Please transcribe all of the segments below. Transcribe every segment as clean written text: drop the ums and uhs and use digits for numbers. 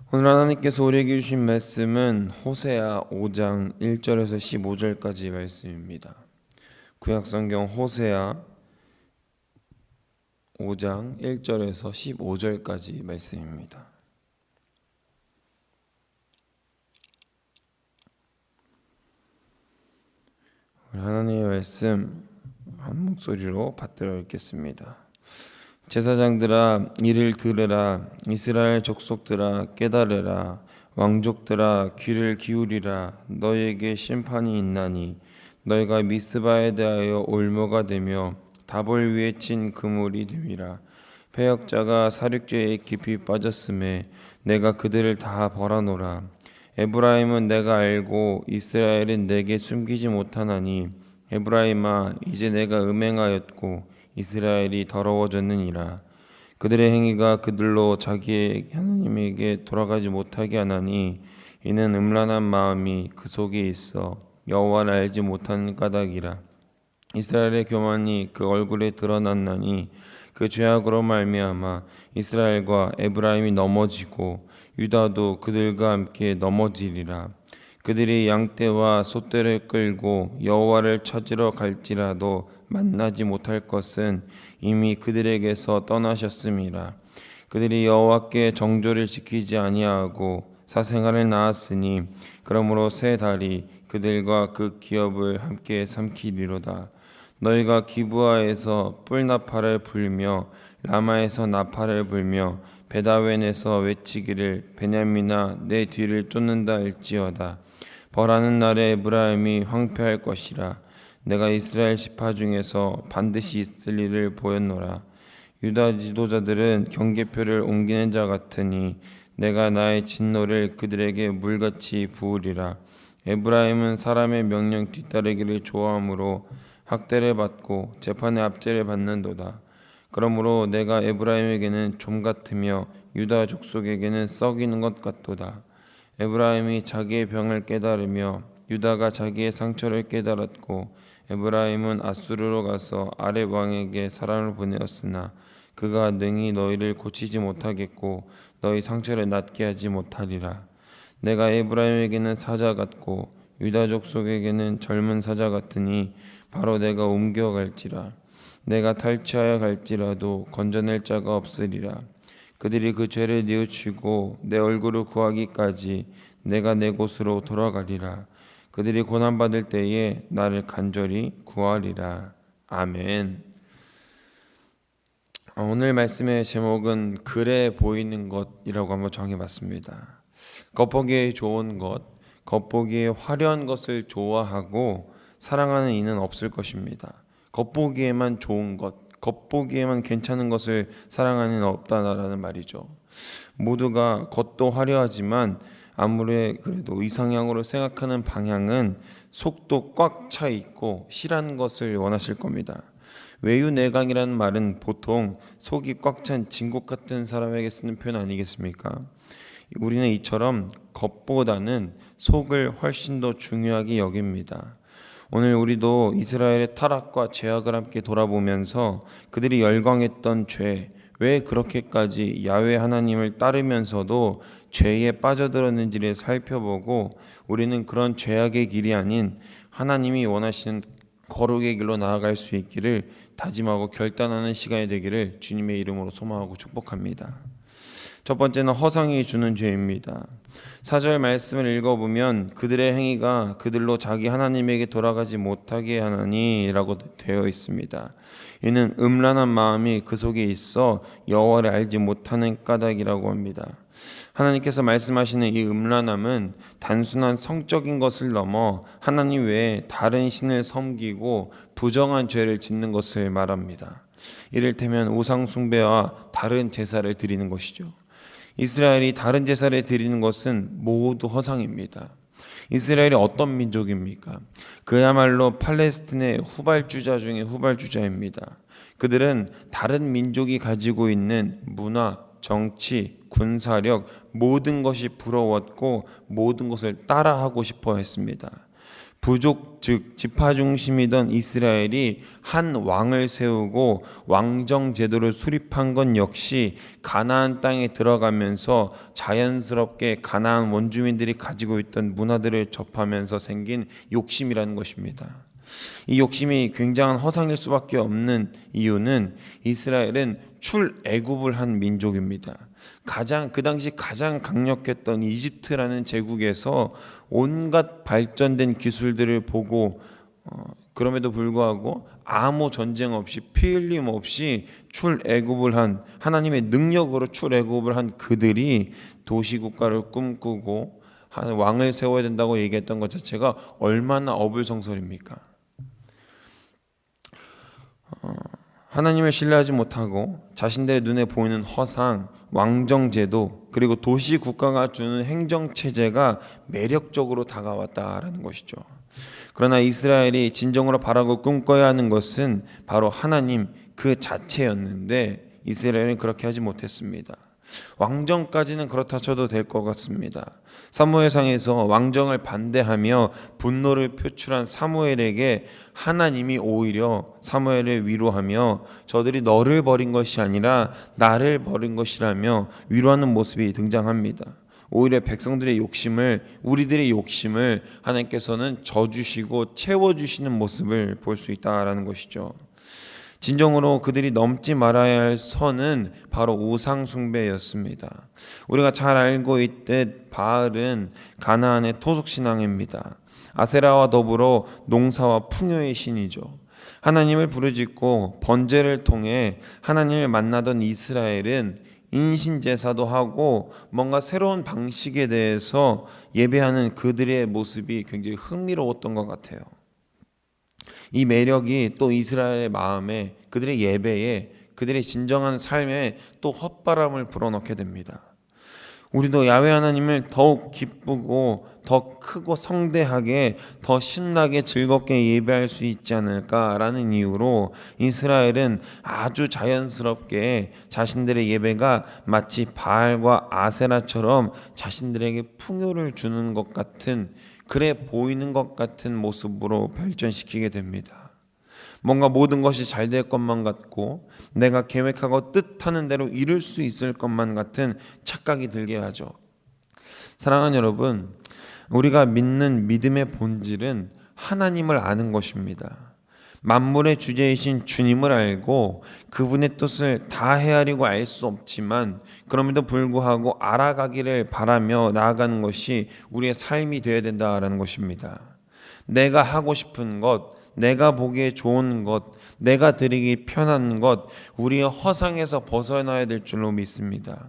오늘 하나님께서 우리에게 주신 말씀은 호세아 5장 1절에서 15절까지 말씀입니다. 구약성경 호세아 5장 1절에서 15절까지 말씀입니다. 우리 하나님의 말씀 한 목소리로 받들어 읽겠습니다. 제사장들아 이를 들으라. 이스라엘 족속들아 깨달으라. 왕족들아 귀를 기울이라. 너희에게 심판이 있나니 너희가 미스바에 대하여 올무가 되며 다볼 위에 친 그물이 됨이라. 패역자가 사륙죄에 깊이 빠졌음에 내가 그들을 다 벌하노라. 에브라임은 내가 알고 이스라엘은 내게 숨기지 못하나니 에브라임아 이제 내가 음행하였고 이스라엘이 더러워졌느니라. 그들의 행위가 그들로 자기의 하나님에게 돌아가지 못하게 하나니 이는 음란한 마음이 그 속에 있어 여호와를 알지 못하는 까닭이라. 이스라엘의 교만이 그 얼굴에 드러났나니 그 죄악으로 말미암아 이스라엘과 에브라임이 넘어지고 유다도 그들과 함께 넘어지리라. 그들이 양떼와 소떼를 끌고 여호와를 찾으러 갈지라도 만나지 못할 것은 이미 그들에게서 떠나셨음이라. 그들이 여호와께 정조를 지키지 아니하고 사생활을 낳았으니 그러므로 새 달이 그들과 그 기업을 함께 삼키리로다. 너희가 기브아에서 뿔나팔을 불며 라마에서 나팔을 불며 베다웬에서 외치기를 베냐민아 내 뒤를 쫓는다 할지어다. 벌하는 날에 에브라임이 황폐할 것이라. 내가 이스라엘 지파 중에서 반드시 있을 일을 보였노라. 유다 지도자들은 경계표를 옮기는 자 같으니 내가 나의 진노를 그들에게 물같이 부으리라. 에브라임은 사람의 명령 뒤따르기를 좋아하므로 학대를 받고 재판의 압제를 받는도다. 그러므로 내가 에브라임에게는 좀 같으며 유다 족속에게는 썩이는 것 같도다. 에브라임이 자기의 병을 깨달으며 유다가 자기의 상처를 깨달았고 에브라임은 아수르로 가서 아렙 왕에게 사람을 보내었으나 그가 능히 너희를 고치지 못하겠고 너희 상처를 낫게 하지 못하리라. 내가 에브라임에게는 사자 같고 유다 족속에게는 젊은 사자 같으니 바로 내가 옮겨갈지라. 내가 탈취하여 갈지라도 건져낼 자가 없으리라. 그들이 그 죄를 뉘우치고 내 얼굴을 구하기까지 내가 내 곳으로 돌아가리라. 그들이 고난받을 때에 나를 간절히 구하리라. 아멘. 오늘 말씀의 제목은 그래 보이는 것이라고 한번 정해봤습니다. 겉보기에 좋은 것, 겉보기에 화려한 것을 좋아하고 사랑하는 이는 없을 것입니다. 겉보기에만 좋은 것, 겉보기에만 괜찮은 것을 사랑하는 이는 없다라는 말이죠. 모두가 겉도 화려하지만 아무리 그래도 이상향으로 생각하는 방향은 속도 꽉 차 있고 실한 것을 원하실 겁니다. 외유내강이라는 말은 보통 속이 꽉 찬 진국 같은 사람에게 쓰는 표현 아니겠습니까? 우리는 이처럼 겉보다는 속을 훨씬 더 중요하게 여깁니다. 오늘 우리도 이스라엘의 타락과 죄악을 함께 돌아보면서 그들이 열광했던 죄, 왜 그렇게까지 야훼 하나님을 따르면서도 죄에 빠져들었는지를 살펴보고 우리는 그런 죄악의 길이 아닌 하나님이 원하시는 거룩의 길로 나아갈 수 있기를 다짐하고 결단하는 시간이 되기를 주님의 이름으로 소망하고 축복합니다. 첫 번째는 허상이 주는 죄입니다. 4절 말씀을 읽어보면 그들의 행위가 그들로 자기 하나님에게 돌아가지 못하게 하나니 라고 되어 있습니다. 이는 음란한 마음이 그 속에 있어 여호와를 알지 못하는 까닭이라고 합니다. 하나님께서 말씀하시는 이 음란함은 단순한 성적인 것을 넘어 하나님 외에 다른 신을 섬기고 부정한 죄를 짓는 것을 말합니다. 이를테면 우상 숭배와 다른 제사를 드리는 것이죠. 이스라엘이 다른 제사를 드리는 것은 모두 허상입니다. 이스라엘이 어떤 민족입니까? 그야말로 팔레스틴의 후발주자 중에 후발주자입니다. 그들은 다른 민족이 가지고 있는 문화, 정치, 군사력 모든 것이 부러웠고 모든 것을 따라하고 싶어 했습니다. 부족 즉 지파 중심이던 이스라엘이 한 왕을 세우고 왕정 제도를 수립한 건 역시 가나안 땅에 들어가면서 자연스럽게 가나안 원주민들이 가지고 있던 문화들을 접하면서 생긴 욕심이라는 것입니다. 이 욕심이 굉장한 허상일 수밖에 없는 이유는 이스라엘은 출애굽을 한 민족입니다. 그 당시 가장 강력했던 이집트라는 제국에서 온갖 발전된 기술들을 보고 그럼에도 불구하고 아무 전쟁 없이 피 흘림 없이 출애굽을 한 하나님의 능력으로 출애굽을 한 그들이 도시국가를 꿈꾸고 한 왕을 세워야 된다고 얘기했던 것 자체가 얼마나 어불성설입니까? 하나님을 신뢰하지 못하고 자신들의 눈에 보이는 허상, 왕정제도 그리고 도시국가가 주는 행정체제가 매력적으로 다가왔다라는 것이죠. 그러나 이스라엘이 진정으로 바라고 꿈꿔야 하는 것은 바로 하나님 그 자체였는데 이스라엘은 그렇게 하지 못했습니다. 왕정까지는 그렇다 쳐도 될 것 같습니다. 사무엘상에서 왕정을 반대하며 분노를 표출한 사무엘에게 하나님이 오히려 사무엘을 위로하며 저들이 너를 버린 것이 아니라 나를 버린 것이라며 위로하는 모습이 등장합니다. 오히려 백성들의 욕심을, 우리들의 욕심을 하나님께서는 져주시고 채워주시는 모습을 볼 수 있다라는 것이죠. 진정으로 그들이 넘지 말아야 할 선은 바로 우상 숭배였습니다. 우리가 잘 알고 있듯 바알은 가나안의 토속 신앙입니다. 아세라와 더불어 농사와 풍요의 신이죠. 하나님을 부르짖고 번제를 통해 하나님을 만나던 이스라엘은 인신제사도 하고 뭔가 새로운 방식에 대해서 예배하는 그들의 모습이 굉장히 흥미로웠던 것 같아요. 이 매력이 또 이스라엘의 마음에, 그들의 예배에, 그들의 진정한 삶에 또 헛바람을 불어넣게 됩니다. 우리도 야훼 하나님을 더욱 기쁘고 더 크고 성대하게 더 신나게 즐겁게 예배할 수 있지 않을까라는 이유로 이스라엘은 아주 자연스럽게 자신들의 예배가 마치 바알과 아세라처럼 자신들에게 풍요를 주는 것 같은, 그래 보이는 것 같은 모습으로 발전시키게 됩니다. 뭔가 모든 것이 잘 될 것만 같고 내가 계획하고 뜻하는 대로 이룰 수 있을 것만 같은 착각이 들게 하죠. 사랑하는 여러분, 우리가 믿는 믿음의 본질은 하나님을 아는 것입니다. 만물의 주제이신 주님을 알고 그분의 뜻을 다 헤아리고 알 수 없지만 그럼에도 불구하고 알아가기를 바라며 나아가는 것이 우리의 삶이 되어야 된다는 것입니다. 내가 하고 싶은 것, 내가 보기에 좋은 것, 내가 드리기 편한 것, 우리의 허상에서 벗어나야 될 줄로 믿습니다.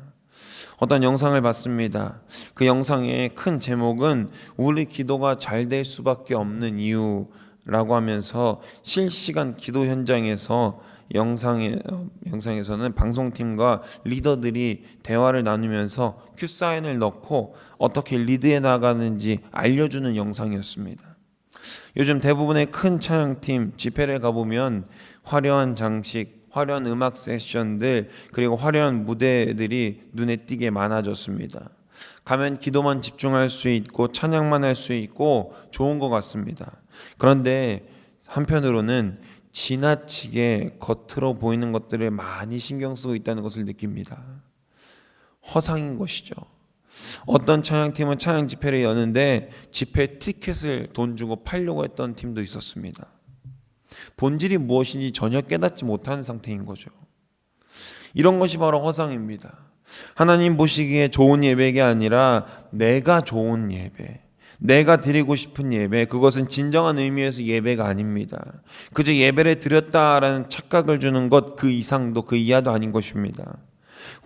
어떤 영상을 봤습니다. 그 영상의 큰 제목은 우리 기도가 잘 될 수밖에 없는 이유라고 하면서 실시간 기도 현장에서 영상에서는 방송팀과 리더들이 대화를 나누면서 큐사인을 넣고 어떻게 리드해 나가는지 알려주는 영상이었습니다. 요즘 대부분의 큰 찬양팀 집회를 가보면 화려한 장식, 화려한 음악 세션들, 그리고 화려한 무대들이 눈에 띄게 많아졌습니다. 가면 기도만 집중할 수 있고 찬양만 할 수 있고 좋은 것 같습니다. 그런데 한편으로는 지나치게 겉으로 보이는 것들을 많이 신경 쓰고 있다는 것을 느낍니다. 허상인 것이죠. 어떤 찬양팀은 찬양 집회를 여는데 집회 티켓을 돈 주고 팔려고 했던 팀도 있었습니다. 본질이 무엇인지 전혀 깨닫지 못하는 상태인 거죠. 이런 것이 바로 허상입니다. 하나님 보시기에 좋은 예배가 아니라 내가 좋은 예배, 내가 드리고 싶은 예배, 그것은 진정한 의미에서 예배가 아닙니다. 그저 예배를 드렸다라는 착각을 주는 것, 그 이상도 그 이하도 아닌 것입니다.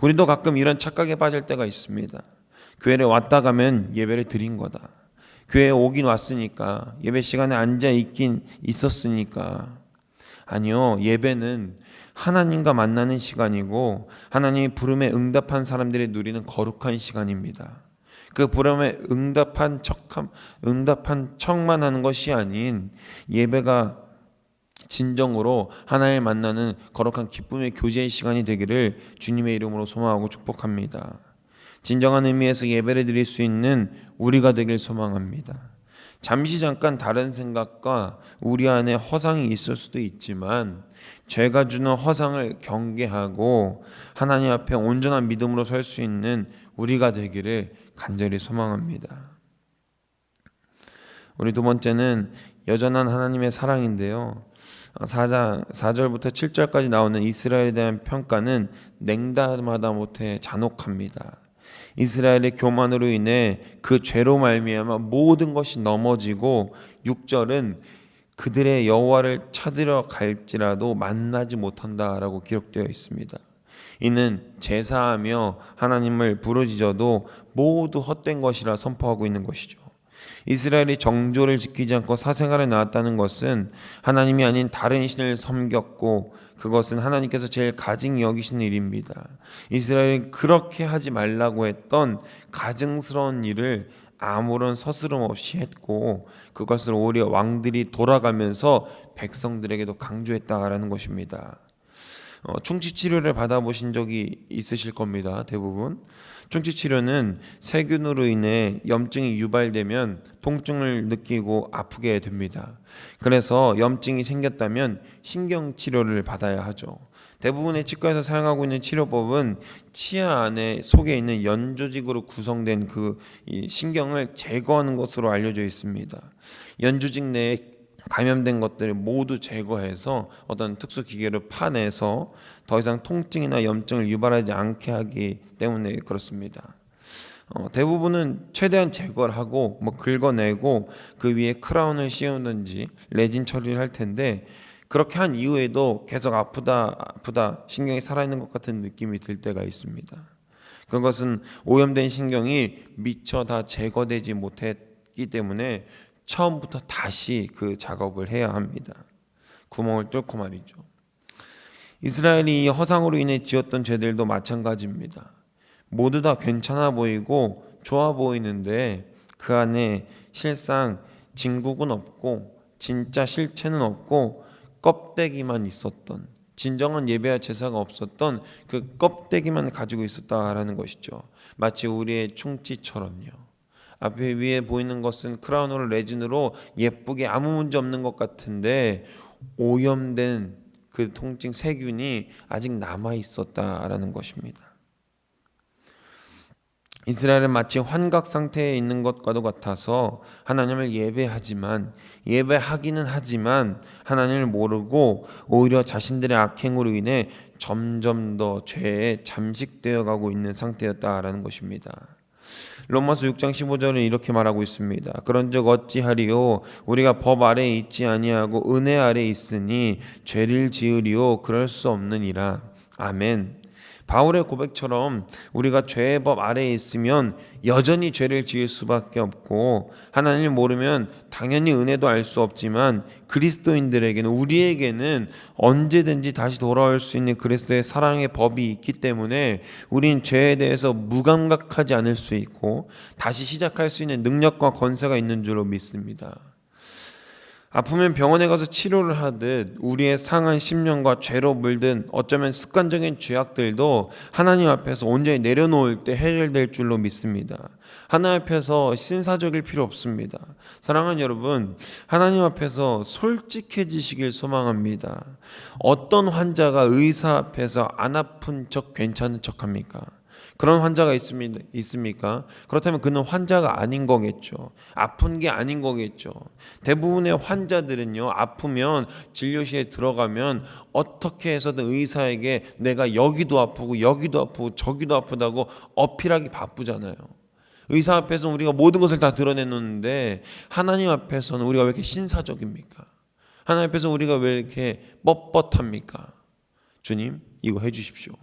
우리도 가끔 이런 착각에 빠질 때가 있습니다. 교회를 왔다 가면 예배를 드린 거다. 교회에 오긴 왔으니까, 예배 시간에 앉아 있긴 있었으니까. 아니요, 예배는 하나님과 만나는 시간이고 하나님의 부름에 응답한 사람들이 누리는 거룩한 시간입니다. 그 부름에 응답한 척만 하는 것이 아닌 예배가 진정으로 하나님을 만나는 거룩한 기쁨의 교제의 시간이 되기를 주님의 이름으로 소망하고 축복합니다. 진정한 의미에서 예배를 드릴 수 있는 우리가 되길 소망합니다. 잠시 잠깐 다른 생각과 우리 안에 허상이 있을 수도 있지만 죄가 주는 허상을 경계하고 하나님 앞에 온전한 믿음으로 설 수 있는 우리가 되기를 간절히 소망합니다. 우리 두 번째는 여전한 하나님의 사랑인데요. 4절부터 7절까지 나오는 이스라엘에 대한 평가는 냉담하다 못해 잔혹합니다. 이스라엘의 교만으로 인해 그 죄로 말미암아 모든 것이 넘어지고 6절은 그들의 여호와를 찾으러 갈지라도 만나지 못한다라고 기록되어 있습니다. 이는 제사하며 하나님을 부르짖어도 모두 헛된 것이라 선포하고 있는 것이죠. 이스라엘이 정조를 지키지 않고 사생활에 나왔다는 것은 하나님이 아닌 다른 신을 섬겼고 그것은 하나님께서 제일 가증히 여기시는 일입니다. 이스라엘이 그렇게 하지 말라고 했던 가증스러운 일을 아무런 서스름 없이 했고 그것을 오히려 왕들이 돌아가면서 백성들에게도 강조했다라는 것입니다. 충치치료를 받아보신 적이 있으실 겁니다. 대부분. 충치치료는 세균으로 인해 염증이 유발되면 통증을 느끼고 아프게 됩니다. 그래서 염증이 생겼다면 신경치료를 받아야 하죠. 대부분의 치과에서 사용하고 있는 치료법은 치아 안에 속에 있는 연조직으로 구성된 그 신경을 제거하는 것으로 알려져 있습니다. 연조직 내에 감염된 것들을 모두 제거해서 어떤 특수 기계를 파내서 더 이상 통증이나 염증을 유발하지 않게 하기 때문에 그렇습니다. 대부분은 최대한 제거를 하고 긁어내고 그 위에 크라운을 씌우든지 레진 처리를 할 텐데 그렇게 한 이후에도 계속 아프다 신경이 살아있는 것 같은 느낌이 들 때가 있습니다. 그것은 오염된 신경이 미처 다 제거되지 못했기 때문에 처음부터 다시 그 작업을 해야 합니다. 구멍을 뚫고 말이죠. 이스라엘이 허상으로 인해 지었던 죄들도 마찬가지입니다. 모두 다 괜찮아 보이고 좋아 보이는데 그 안에 실상 진국은 없고 진짜 실체는 없고 껍데기만 있었던, 진정한 예배와 제사가 없었던 그 껍데기만 가지고 있었다라는 것이죠. 마치 우리의 충치처럼요. 앞에 위에 보이는 것은 크라운으로 레진으로 예쁘게 아무 문제 없는 것 같은데 오염된 그 통증 세균이 아직 남아 있었다라는 것입니다. 이스라엘은 마치 환각 상태에 있는 것과도 같아서 하나님을 예배하기는 하지만 하나님을 모르고 오히려 자신들의 악행으로 인해 점점 더 죄에 잠식되어 가고 있는 상태였다라는 것입니다. 로마서 6장 15절은 이렇게 말하고 있습니다. 그런즉 어찌하리요 우리가 법 아래에 있지 아니하고 은혜 아래에 있으니 죄를 지으리요 그럴 수 없느니라. 아멘. 바울의 고백처럼 우리가 죄의 법 아래에 있으면 여전히 죄를 지을 수밖에 없고 하나님을 모르면 당연히 은혜도 알 수 없지만 그리스도인들에게는 우리에게는 언제든지 다시 돌아올 수 있는 그리스도의 사랑의 법이 있기 때문에 우린 죄에 대해서 무감각하지 않을 수 있고 다시 시작할 수 있는 능력과 권세가 있는 줄로 믿습니다. 아프면 병원에 가서 치료를 하듯 우리의 상한 심령과 죄로 물든 어쩌면 습관적인 죄악들도 하나님 앞에서 온전히 내려놓을 때 해결될 줄로 믿습니다. 하나님 앞에서 신사적일 필요 없습니다. 사랑하는 여러분, 하나님 앞에서 솔직해지시길 소망합니다. 어떤 환자가 의사 앞에서 안 아픈 척 괜찮은 척 합니까? 그런 환자가 있습니까? 그렇다면 그는 환자가 아닌 거겠죠. 아픈 게 아닌 거겠죠. 대부분의 환자들은요, 아프면 진료실에 들어가면 어떻게 해서든 의사에게 내가 여기도 아프고 저기도 아프다고 어필하기 바쁘잖아요. 의사 앞에서 우리가 모든 것을 다 드러내놓는데 하나님 앞에서는 우리가 왜 이렇게 신사적입니까? 하나님 앞에서 우리가 왜 이렇게 뻣뻣합니까? 주님, 이거 해주십시오.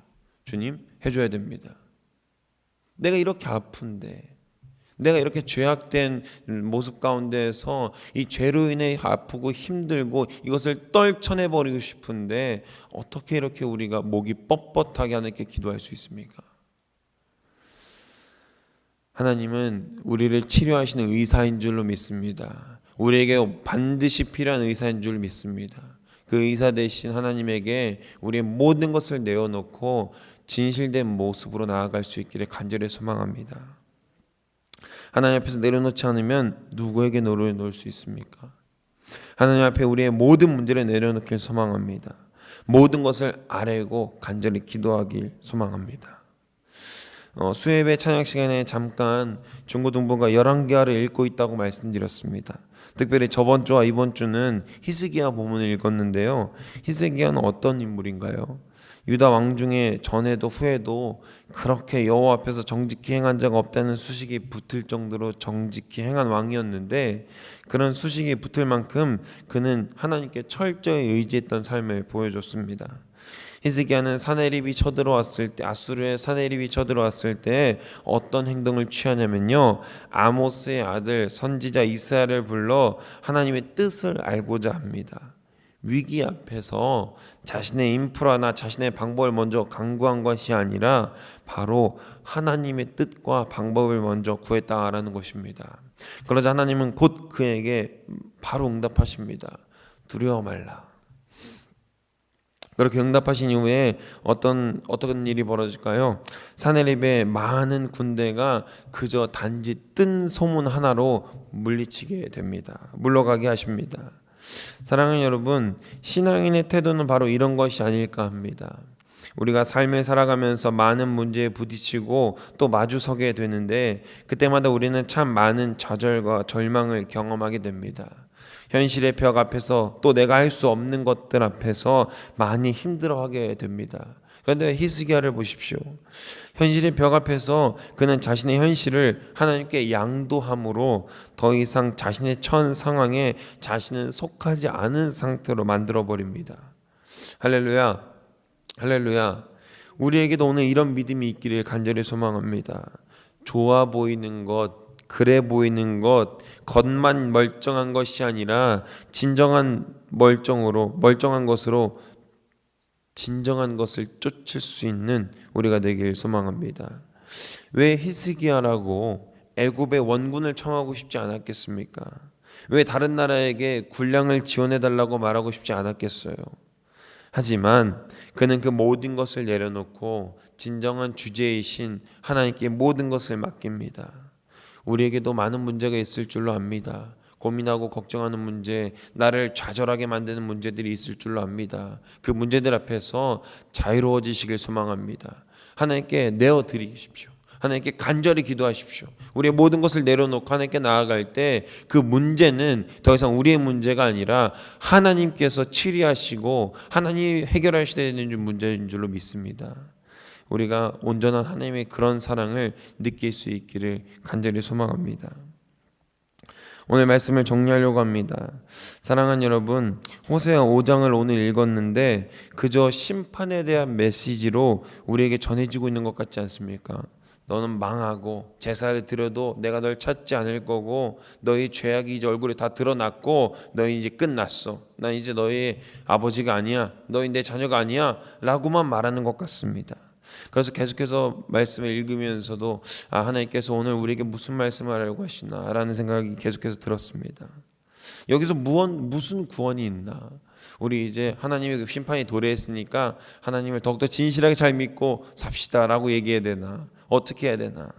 주님, 해줘야 됩니다. 내가 이렇게 아픈데, 내가 이렇게 죄악된 모습 가운데에서 이 죄로 인해 아프고 힘들고 이것을 떨쳐내버리고 싶은데 어떻게 이렇게 우리가 목이 뻣뻣하게 하나님께 기도할 수 있습니까? 하나님은 우리를 치료하시는 의사인 줄로 믿습니다. 우리에게 반드시 필요한 의사인 줄 믿습니다. 그 의사 대신 하나님에게 우리의 모든 것을 내어놓고 진실된 모습으로 나아갈 수 있기를 간절히 소망합니다. 하나님 앞에서 내려놓지 않으면 누구에게 내려놓을 수 있습니까? 하나님 앞에 우리의 모든 문제를 내려놓길 소망합니다. 모든 것을 아뢰고 간절히 기도하길 소망합니다. 수요예배 찬양 시간에 잠깐 중고등부가 열왕기하를 읽고 있다고 말씀드렸습니다. 특별히 저번 주와 이번 주는 히스기야 본문을 읽었는데요. 히스기야는 어떤 인물인가요? 유다 왕 중에 전에도 후에도 그렇게 여호와 앞에서 정직히 행한 자가 없다는 수식이 붙을 정도로 정직히 행한 왕이었는데, 그런 수식이 붙을 만큼 그는 하나님께 철저히 의지했던 삶을 보여줬습니다. 히스기야는 사네립이 쳐들어왔을 때, 아수르의 사네립이 쳐들어왔을 때 어떤 행동을 취하냐면요, 아모스의 아들 선지자 이사야를 불러 하나님의 뜻을 알고자 합니다. 위기 앞에서 자신의 인프라나 자신의 방법을 먼저 강구한 것이 아니라 바로 하나님의 뜻과 방법을 먼저 구했다라는 것입니다. 그러자 하나님은 곧 그에게 바로 응답하십니다. 두려워 말라. 그렇게 응답하신 이후에 어떤 일이 벌어질까요? 사네립의 많은 군대가 그저 단지 뜬 소문 하나로 물리치게 됩니다. 물러가게 하십니다. 사랑하는 여러분, 신앙인의 태도는 바로 이런 것이 아닐까 합니다. 우리가 삶을 살아가면서 많은 문제에 부딪히고 또 마주서게 되는데, 그때마다 우리는 참 많은 좌절과 절망을 경험하게 됩니다. 현실의 벽 앞에서, 또 내가 할 수 없는 것들 앞에서 많이 힘들어하게 됩니다. 그런데 히스기야를 보십시오. 현실의 벽 앞에서 그는 자신의 현실을 하나님께 양도함으로 더 이상 자신의 처한 상황에 자신은 속하지 않은 상태로 만들어버립니다. 할렐루야, 할렐루야. 우리에게도 오늘 이런 믿음이 있기를 간절히 소망합니다. 좋아 보이는 것, 그래 보이는 것, 겉만 멀쩡한 것이 아니라 진정한 멀쩡한 것으로 진정한 것을 쫓을 수 있는 우리가 되길 소망합니다. 왜 히스기야라고 애굽의 원군을 청하고 싶지 않았겠습니까? 왜 다른 나라에게 군량을 지원해달라고 말하고 싶지 않았겠어요? 하지만 그는 그 모든 것을 내려놓고 진정한 주제이신 하나님께 모든 것을 맡깁니다. 우리에게도 많은 문제가 있을 줄로 압니다. 고민하고 걱정하는 문제, 나를 좌절하게 만드는 문제들이 있을 줄로 압니다. 그 문제들 앞에서 자유로워지시길 소망합니다. 하나님께 내어드리십시오. 하나님께 간절히 기도하십시오. 우리의 모든 것을 내려놓고 하나님께 나아갈 때 그 문제는 더 이상 우리의 문제가 아니라 하나님께서 치리하시고 하나님이 해결하셔야 되는 문제인 줄로 믿습니다. 우리가 온전한 하나님의 그런 사랑을 느낄 수 있기를 간절히 소망합니다. 오늘 말씀을 정리하려고 합니다. 사랑하는 여러분, 호세아 5장을 오늘 읽었는데 그저 심판에 대한 메시지로 우리에게 전해지고 있는 것 같지 않습니까? 너는 망하고 제사를 드려도 내가 널 찾지 않을 거고, 너희 죄악이 이제 얼굴에 다 드러났고 너희 이제 끝났어. 난 이제 너희 아버지가 아니야. 너희 내 자녀가 아니야. 라고만 말하는 것 같습니다. 그래서 계속해서 말씀을 읽으면서도 하나님께서 오늘 우리에게 무슨 말씀을 하려고 하시나 라는 생각이 계속해서 들었습니다. 여기서 무슨 구원이 있나? 우리 이제 하나님의 심판이 도래했으니까 하나님을 더욱더 진실하게 잘 믿고 삽시다 라고 얘기해야 되나? 어떻게 해야 되나?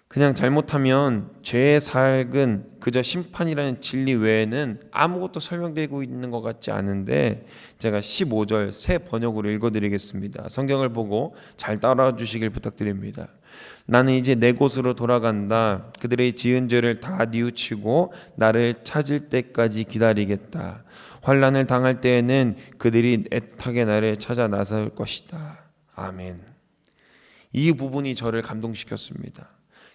그냥 잘못하면 죄의 사역은 그저 심판이라는 진리 외에는 아무것도 설명되고 있는 것 같지 않은데, 제가 15절 새 번역으로 읽어드리겠습니다. 성경을 보고 잘 따라와 주시길 부탁드립니다. 나는 이제 내 곳으로 돌아간다. 그들의 지은 죄를 다 뉘우치고 나를 찾을 때까지 기다리겠다. 환난을 당할 때에는 그들이 애타게 나를 찾아 나설 것이다. 아멘. 이 부분이 저를 감동시켰습니다.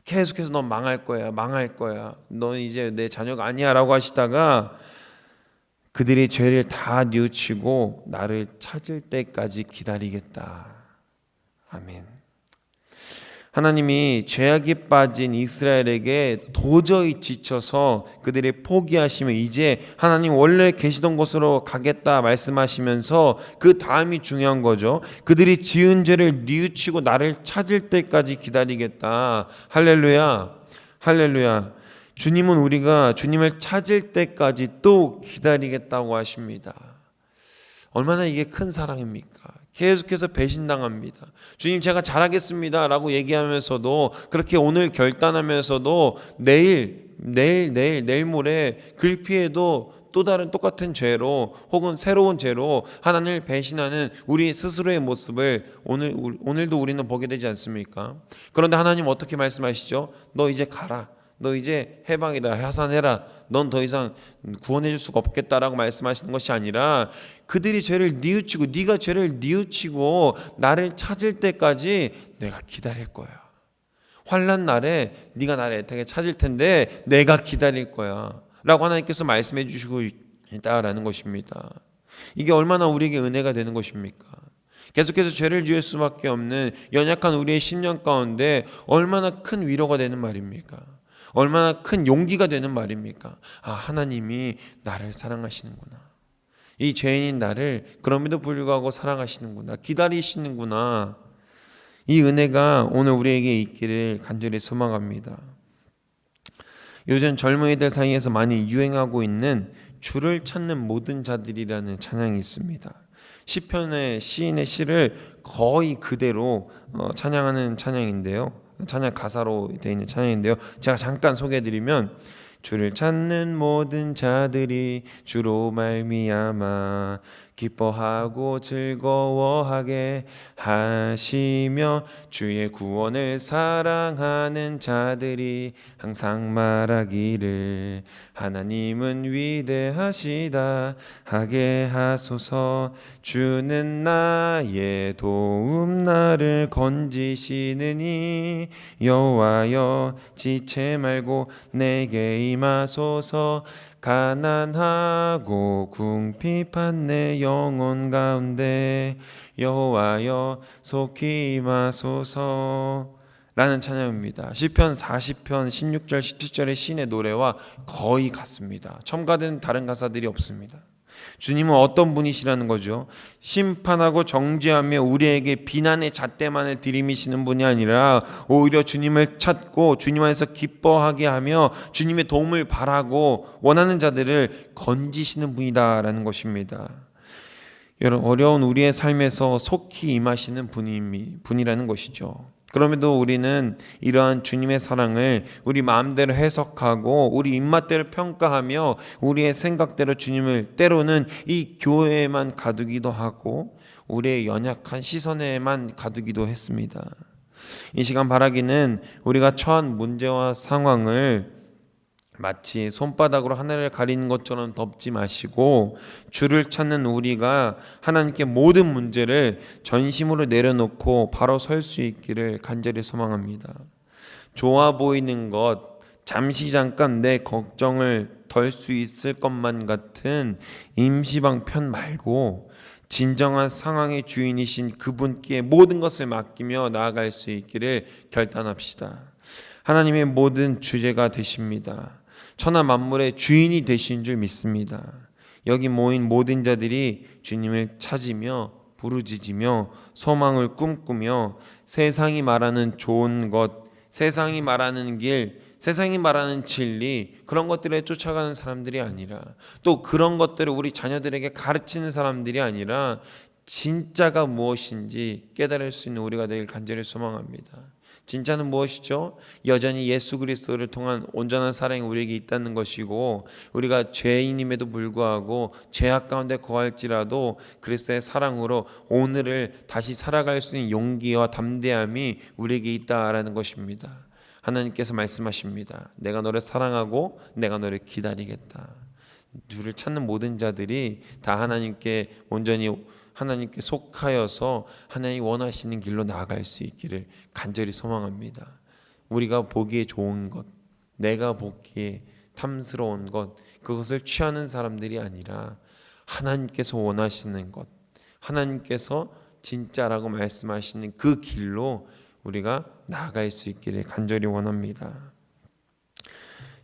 계속해서 넌 망할 거야. 넌 이제 내 자녀가 아니야 라고 하시다가 그들이 죄를 다 뉘우치고 나를 찾을 때까지 기다리겠다. 아멘. 하나님이 죄악에 빠진 이스라엘에게 도저히 지쳐서 그들이 포기하시면 이제 하나님 원래 계시던 곳으로 가겠다 말씀하시면서 그 다음이 중요한 거죠. 그들이 지은 죄를 뉘우치고 나를 찾을 때까지 기다리겠다. 할렐루야, 할렐루야. 주님은 우리가 주님을 찾을 때까지 또 기다리겠다고 하십니다. 얼마나 이게 큰 사랑입니까? 계속해서 배신당합니다. 주님 제가 잘하겠습니다 라고 얘기하면서도, 그렇게 오늘 결단하면서도 내일 모레 글피에도 또 다른 똑같은 죄로 혹은 새로운 죄로 하나님을 배신하는 우리 스스로의 모습을 오늘도 우리는 보게 되지 않습니까? 그런데 하나님 어떻게 말씀하시죠? 너 이제 가라. 너 이제 해방이다. 하산해라. 넌 더 이상 구원해 줄 수가 없겠다라고 말씀하시는 것이 아니라, 그들이 죄를 뉘우치고 네가 죄를 뉘우치고 나를 찾을 때까지 내가 기다릴 거야. 환난 날에 네가 나를 애타게 찾을 텐데 내가 기다릴 거야 라고 하나님께서 말씀해 주시고 있다라는 것입니다. 이게 얼마나 우리에게 은혜가 되는 것입니까? 계속해서 죄를 지을 수밖에 없는 연약한 우리의 심령 가운데 얼마나 큰 위로가 되는 말입니까? 얼마나 큰 용기가 되는 말입니까? 아, 하나님이 나를 사랑하시는구나. 이 죄인인 나를 그럼에도 불구하고 사랑하시는구나. 기다리시는구나. 이 은혜가 오늘 우리에게 있기를 간절히 소망합니다. 요즘 젊은이들 사이에서 많이 유행하고 있는 주를 찾는 모든 자들이라는 찬양이 있습니다. 시편의 시인의 시를 거의 그대로 찬양하는 찬양인데요. 찬양 가사로 되어 있는 찬양인데요. 제가 잠깐 소개해드리면, 주를 찾는 모든 자들이 주로 말미암아 기뻐하고 즐거워하게 하시며, 주의 구원을 사랑하는 자들이 항상 말하기를 하나님은 위대하시다 하게 하소서. 주는 나의 도움, 나를 건지시느니 여호와여 지체 말고 내게 임하소서. 가난하고 궁핍한 내 영혼 가운데 여호와여 속히 임하소서 라는 찬양입니다. 시편 40편 16절 17절의 시인의 노래와 거의 같습니다. 첨가된 다른 가사들이 없습니다. 주님은 어떤 분이시라는 거죠? 심판하고 정죄하며 우리에게 비난의 잣대만을 들이미시는 분이 아니라 오히려 주님을 찾고 주님 안에서 기뻐하게 하며 주님의 도움을 바라고 원하는 자들을 건지시는 분이다라는 것입니다. 여러분, 어려운 우리의 삶에서 속히 임하시는 분이라는 것이죠. 그럼에도 우리는 이러한 주님의 사랑을 우리 마음대로 해석하고 우리 입맛대로 평가하며 우리의 생각대로 주님을 때로는 이 교회에만 가두기도 하고 우리의 연약한 시선에만 가두기도 했습니다. 이 시간 바라기는 우리가 처한 문제와 상황을 마치 손바닥으로 하늘을 가리는 것처럼 덮지 마시고, 주를 찾는 우리가 하나님께 모든 문제를 전심으로 내려놓고 바로 설 수 있기를 간절히 소망합니다. 좋아 보이는 것, 잠깐 내 걱정을 덜 수 있을 것만 같은 임시방편 말고 진정한 상황의 주인이신 그분께 모든 것을 맡기며 나아갈 수 있기를 결단합시다. 하나님의 모든 주제가 되십니다. 천하 만물의 주인이 되신 줄 믿습니다. 여기 모인 모든 자들이 주님을 찾으며 부르짖으며 소망을 꿈꾸며 세상이 말하는 좋은 것, 세상이 말하는 길, 세상이 말하는 진리, 그런 것들에 쫓아가는 사람들이 아니라, 또 그런 것들을 우리 자녀들에게 가르치는 사람들이 아니라 진짜가 무엇인지 깨달을 수 있는 우리가 되길 간절히 소망합니다. 진짜는 무엇이죠? 여전히 예수 그리스도를 통한 온전한 사랑이 우리에게 있다는 것이고, 우리가 죄인임에도 불구하고 죄악 가운데 거할지라도 그리스도의 사랑으로 오늘을 다시 살아갈 수 있는 용기와 담대함이 우리에게 있다라는 것입니다. 하나님께서 말씀하십니다. 내가 너를 사랑하고 내가 너를 기다리겠다. 주를 찾는 모든 자들이 다 하나님께 온전히 하나님께 속하여서 하나님이 원하시는 길로 나아갈 수 있기를 간절히 소망합니다. 우리가 보기에 좋은 것, 내가 보기에 탐스러운 것, 그것을 취하는 사람들이 아니라 하나님께서 원하시는 것, 하나님께서 진짜라고 말씀하시는 그 길로 우리가 나아갈 수 있기를 간절히 원합니다.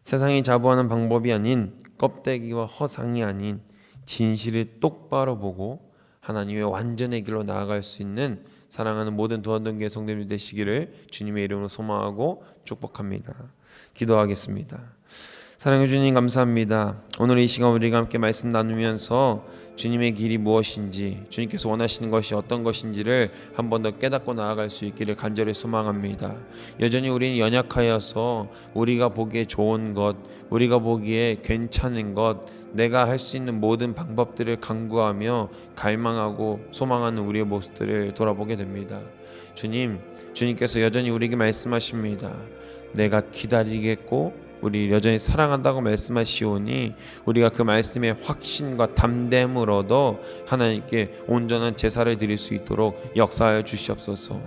세상이 자부하는 방법이 아닌, 껍데기와 허상이 아닌 진실을 똑바로 보고 하나님의 완전의 길로 나아갈 수 있는 사랑하는 모든 도안동교회 성도님들 되시기를 주님의 이름으로 소망하고 축복합니다. 기도하겠습니다. 사랑해 주님 감사합니다. 오늘 이 시간 우리가 함께 말씀 나누면서 주님의 길이 무엇인지, 주님께서 원하시는 것이 어떤 것인지를 한 번 더 깨닫고 나아갈 수 있기를 간절히 소망합니다. 여전히 우리는 연약하여서 우리가 보기에 좋은 것, 우리가 보기에 괜찮은 것, 내가 할 수 있는 모든 방법들을 강구하며 갈망하고 소망하는 우리의 모습들을 돌아보게 됩니다. 주님께서 여전히 우리에게 말씀하십니다. 내가 기다리겠고 우리 여전히 사랑한다고 말씀하시오니 우리가 그 말씀의 확신과 담됨으로도 하나님께 온전한 제사를 드릴 수 있도록 역사하여 주시옵소서.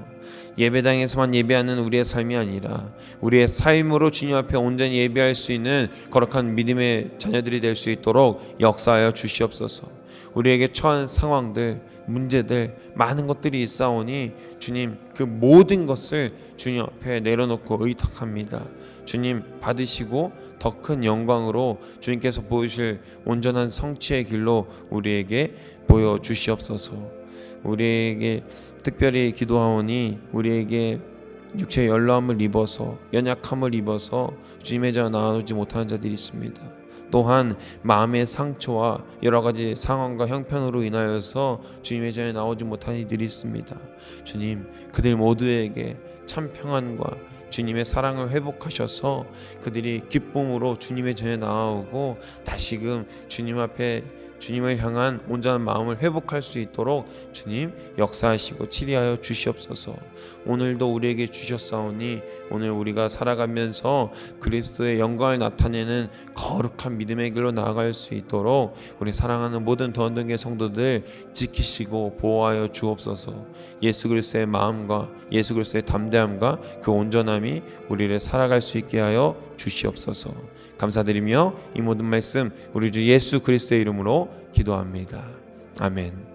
예배당에서만 예배하는 우리의 삶이 아니라 우리의 삶으로 주님 앞에 온전히 예배할 수 있는 거룩한 믿음의 자녀들이 될 수 있도록 역사하여 주시옵소서. 우리에게 처한 상황들, 문제들, 많은 것들이 있사오니 주님 그 모든 것을 주님 앞에 내려놓고 의탁합니다. 주님 받으시고 더 큰 영광으로 주님께서 보이실 온전한 성취의 길로 우리에게 보여주시옵소서. 우리에게 특별히 기도하오니 우리에게 육체의 연로함을 입어서 연약함을 입어서 주님의 전에 나아오지 못하는 자들이 있습니다. 또한 마음의 상처와 여러 가지 상황과 형편으로 인하여서 주님의 전에 나오지 못하는 이들이 있습니다. 주님 그들 모두에게 참 평안과 주님의 사랑을 회복하셔서 그들이 기쁨으로 주님의 전에 나아오고 다시금 주님 앞에 주님을 향한 온전한 마음을 회복할 수 있도록 주님 역사하시고 치리하여 주시옵소서. 오늘도 우리에게 주셨사오니 오늘 우리가 살아가면서 그리스도의 영광을 나타내는 거룩한 믿음의 길로 나아갈 수 있도록 우리 사랑하는 모든 더원동교회 성도들 지키시고 보호하여 주옵소서. 예수 그리스도의 마음과 예수 그리스도의 담대함과 그 온전함이 우리를 살아갈 수 있게 하여 주시옵소서. 감사드리며 이 모든 말씀 우리 주 예수 그리스도의 이름으로 기도합니다. 아멘.